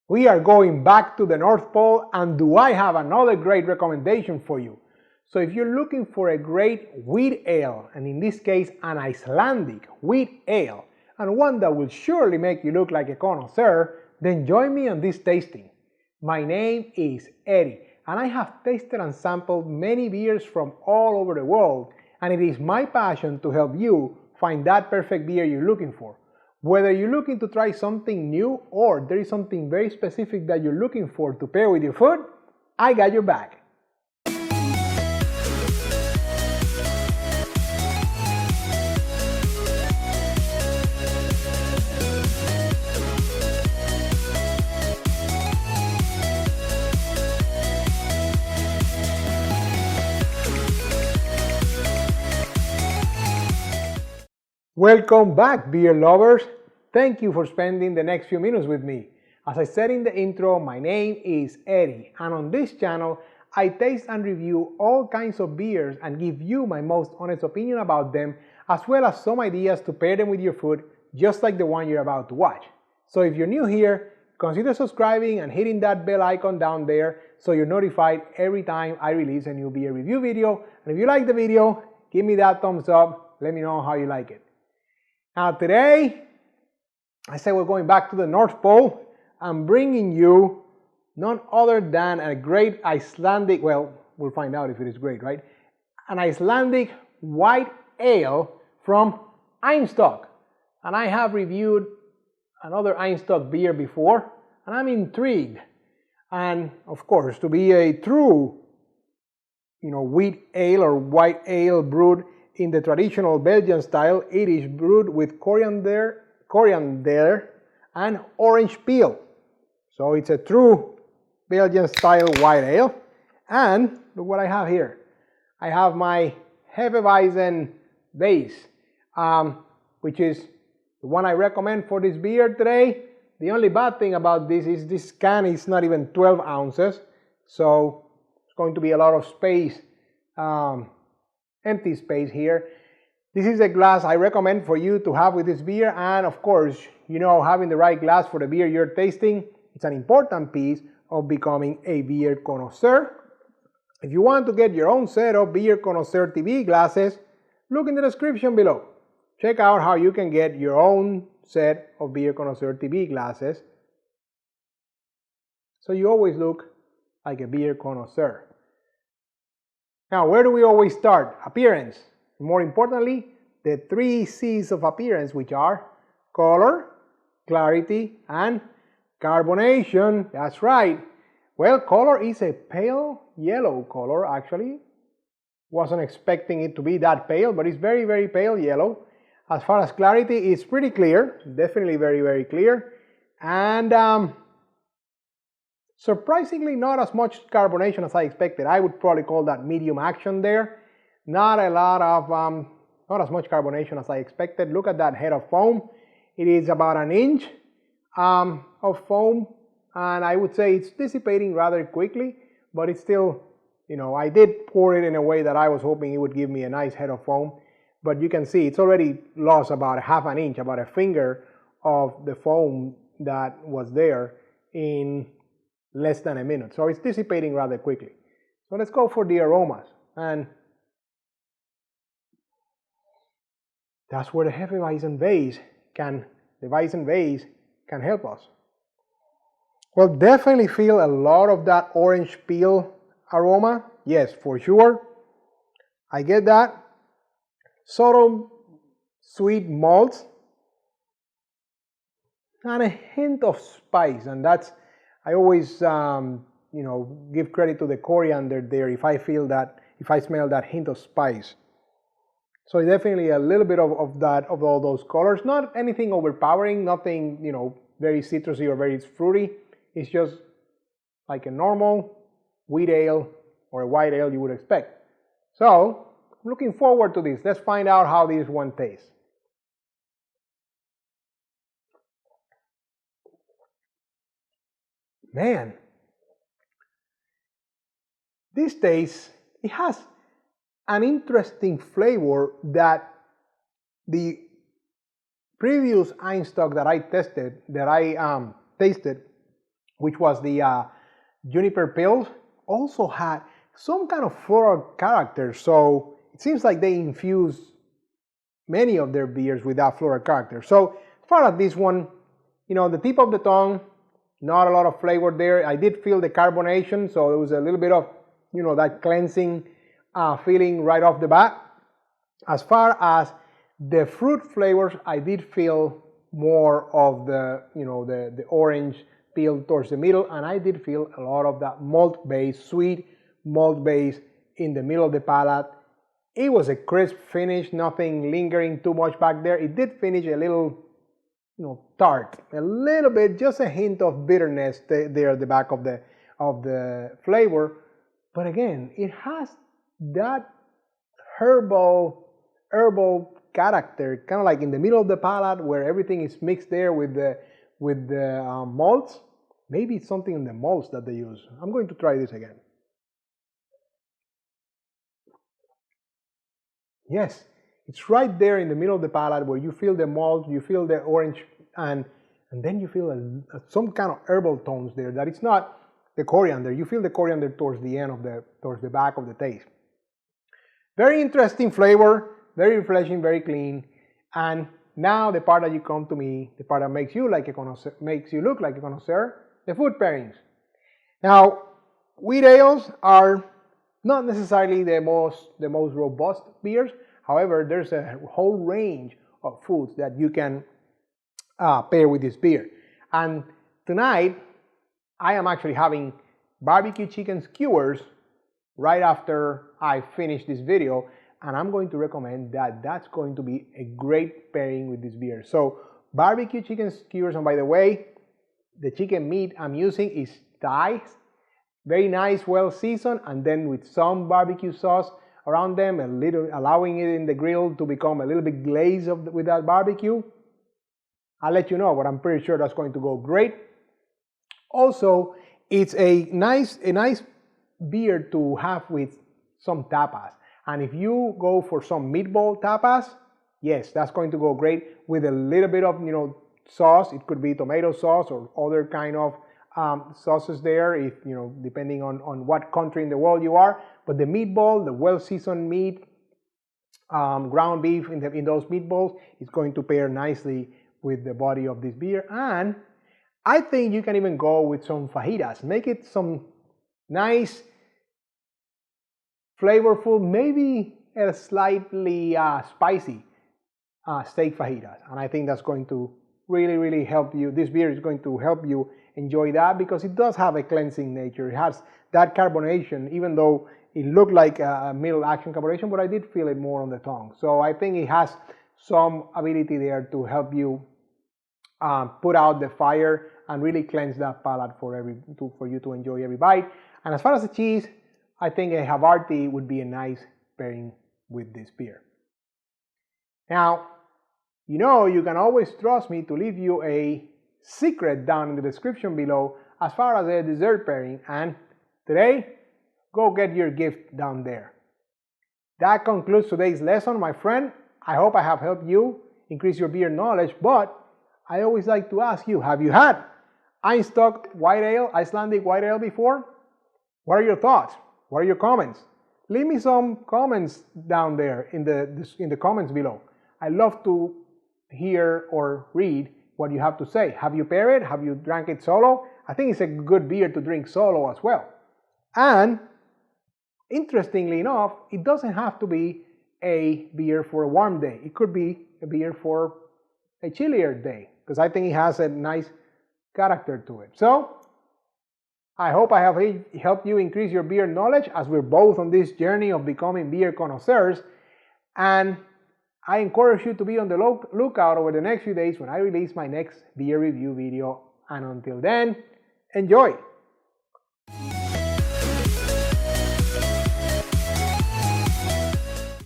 We are going back to the North Pole, and do I have another great recommendation for you. So if you're looking for a great wheat ale, and in this case an Icelandic wheat ale, and one that will surely make you look like a connoisseur, then join me on this tasting. My name is Eddie, and I have tasted and sampled many beers from all over the world, and it is my passion to help you find that perfect beer you're looking for. Whether you're looking to try something new or there is something very specific that you're looking for to pair with your food, I got your back. Welcome back, beer lovers. Thank you for spending the next few minutes with me. As I said in the intro, my name is Eddie, and on this channel, I taste and review all kinds of beers and give you my most honest opinion about them, as well as some ideas to pair them with your food, just like the one you're about to watch. So if you're new here, consider subscribing and hitting that bell icon down there so you're notified every time I release a new beer review video. And if you like the video, give me that thumbs up. Let me know how you like it. Now today, I say we're going back to the North Pole. I'm bringing you none other than a great Icelandic, well, we'll find out if it is great, right? An Icelandic white ale from Einstök. And I have reviewed another Einstök beer before, and I'm intrigued. And of course, to be a true, wheat ale or white ale brewed in the traditional Belgian style, it is brewed with coriander and orange peel. So it's a true Belgian style white ale. And look what I have here. I have my Hefeweizen base, which is the one I recommend for this beer today. The only bad thing about this is this can is not even 12 ounces. So it's going to be a lot of space, empty space here. This is a glass I recommend for you to have with this beer, and of course, having the right glass for the beer you're tasting, it's an important piece of becoming a beer connoisseur. If you want to get your own set of Beer Connoisseur TV glasses, look in the description below. Check out how you can get your own set of Beer Connoisseur TV glasses so you always look like a beer connoisseur. Now, where do we always start? Appearance. More importantly, the 3 C's of appearance, which are color, clarity, and carbonation. That's right. Well, color is a pale yellow color, actually. Wasn't expecting it to be that pale, but it's very, very pale yellow. As far as clarity, it's pretty clear. Definitely very, very clear. And surprisingly, not as much carbonation as I expected. I would probably call that medium action there. Not a lot of, not as much carbonation as I expected. Look at that head of foam. It is about an inch of foam, and I would say it's dissipating rather quickly, but it's still, I did pour it in a way that I was hoping it would give me a nice head of foam, but you can see it's already lost about half an inch, about a finger of the foam that was there in less than a minute. So it's dissipating rather quickly. So let's go for the aromas, and that's where the Hefeweizen base can help us. Well, definitely feel a lot of that orange peel aroma. Yes, for sure. I get that. Subtle sweet malts and a hint of spice, and that's, I always give credit to the coriander there if I smell that hint of spice. So definitely a little bit of all those colors. Not anything overpowering, nothing, very citrusy or very fruity. It's just like a normal wheat ale or a white ale you would expect. So, I'm looking forward to this. Let's find out how this one tastes. Man, this taste, it has an interesting flavor that the previous Einstok that I tasted which was the juniper pills, also had some kind of floral character. So it seems like they infuse many of their beers with that floral character. So as far as this one, you know, the tip of the tongue, not a lot of flavor there. I did feel the carbonation, so there was a little bit of, you know, that cleansing feeling right off the bat. As far as the fruit flavors, I did feel more of the, you know, the orange peel towards the middle, and I did feel a lot of that malt base, sweet malt base in the middle of the palate. It was a crisp finish, nothing lingering too much back there. It did finish a little, you know, tart, a little bit, just a hint of bitterness there at the back of the flavor. But again, it has that herbal character, kind of like in the middle of the palate where everything is mixed there with the malts. Maybe it's something in the malts that they use. I'm going to try this again. Yes, it's right there in the middle of the palate where you feel the malt, you feel the orange, and then you feel some kind of herbal tones there that it's not the coriander. You feel the coriander towards the end of towards the back of the taste. Very interesting flavor, very refreshing, very clean. And now the part that you come to me, the part that makes you like a connoisseur, makes you look like a connoisseur, the food pairings. Now, wheat ales are not necessarily the most robust beers. However, there's a whole range of foods that you can pair with this beer. And tonight, I am actually having barbecue chicken skewers right after I finish this video, and I'm going to recommend that that's going to be a great pairing with this beer. So barbecue chicken skewers, and by the way, the chicken meat I'm using is thighs. Very nice, well seasoned, and then with some barbecue sauce around them, a little, allowing it in the grill to become a little bit glazed with that barbecue. I'll let you know, but I'm pretty sure that's going to go great. Also, it's a nice beer to have with some tapas. And if you go for some meatball tapas, yes, that's going to go great with a little bit of, you know, sauce. It could be tomato sauce or other kind of sauces there, if you know, depending on what country in the world you are. But the meatball, the well-seasoned meat, ground beef in those meatballs is going to pair nicely with the body of this beer. And I think you can even go with some fajitas. Make it some nice, flavorful, maybe a slightly spicy steak fajitas. And I think that's going to really help you. This beer is going to help you enjoy that because it does have a cleansing nature. It has that carbonation, even though it looked like a middle action carbonation, but I did feel it more on the tongue. So I think it has some ability there to help you put out the fire and really cleanse that palate for you to enjoy every bite. And as far as the cheese, I think a Havarti would be a nice pairing with this beer. Now, you know, you can always trust me to leave you a secret down in the description below as far as a dessert pairing, and today, go get your gift down there. That concludes today's lesson, my friend. I hope I have helped you increase your beer knowledge, but I always like to ask you, have you had Einstok White Ale, Icelandic White Ale before? What are your thoughts? What are your comments? Leave me some comments down there in the comments below. I love to hear or read what you have to say. Have you paired it? Have you drank it solo? I think it's a good beer to drink solo as well. And interestingly enough, it doesn't have to be a beer for a warm day. It could be a beer for a chillier day because I think it has a nice character to it. So I hope I have helped you increase your beer knowledge as we're both on this journey of becoming beer connoisseurs. And I encourage you to be on the lookout over the next few days when I release my next beer review video. And until then, enjoy!